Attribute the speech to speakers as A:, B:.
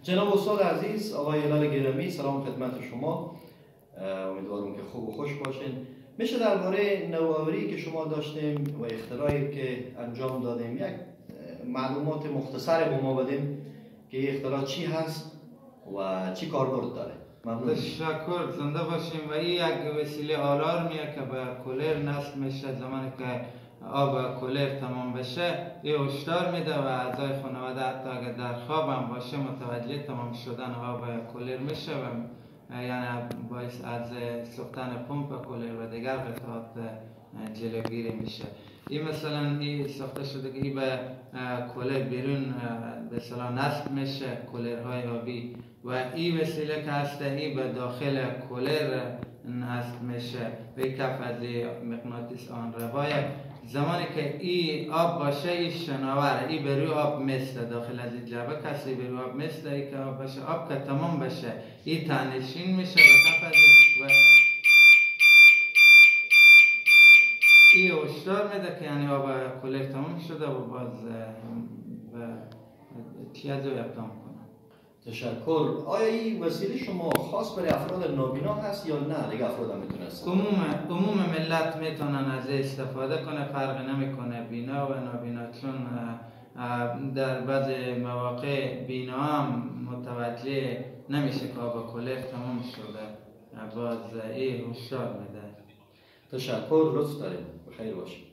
A: جناب استاد عزیز، آقای هلال گرامی، سلام خدمت شما. امیدوارم که خوب و خوش باشین. میشه درباره نوآوری که شما داشتیم و اختراعی که انجام دادیم یک معلومات مختصر به ما بدیم که این اختراع چی هست و چی کاربرد داره؟ ممنون.
B: تشکر، زنده باشیم. و این یک وسیله آلارمیه که به کولر نصب میشه. زمانی که آب کولر تمام بشه این هشدار میده و اعضای خانواده حتی اگر در خواب هم باشه متوجه تمام شدن آب کولر میشه و یعنی باعث از سوختن پمپ کولر و دیگر قطعات جلوگیری میشه. این مثلا این ساخته شده که این به کولر بیرون به اصطلاح نصب میشه، کولرهای آبی، و این وسیله که هست این به داخل کولر نصب میشه و این کف از مغناطیس آن روایه. زمانی که این آب باشه این شناوره، این به روی آب میسته، داخل از این جعبه کسی به روی آب میسته، این که آب باشه، آب که تمام بشه این تنشین میشه و کف از و این هشدار میده که یعنی آب کولر تمام شده و باز احتیاج رو اقدام کنه.
A: تشکر. آیا این وسیله شما خاص برای افراد نابینا هست یا نه دیگه افراد هم میتونه استفاده کنه؟
B: عموم ملت میتونن از استفاده کنه، فرق نمیکنه بینا و نابینا، چون در بعض مواقع بینا هم متوجه نمیشه که آب کولر تمام شده، باز این هشدار میده.
A: تشکر، لطف داریم. بخیر باشید.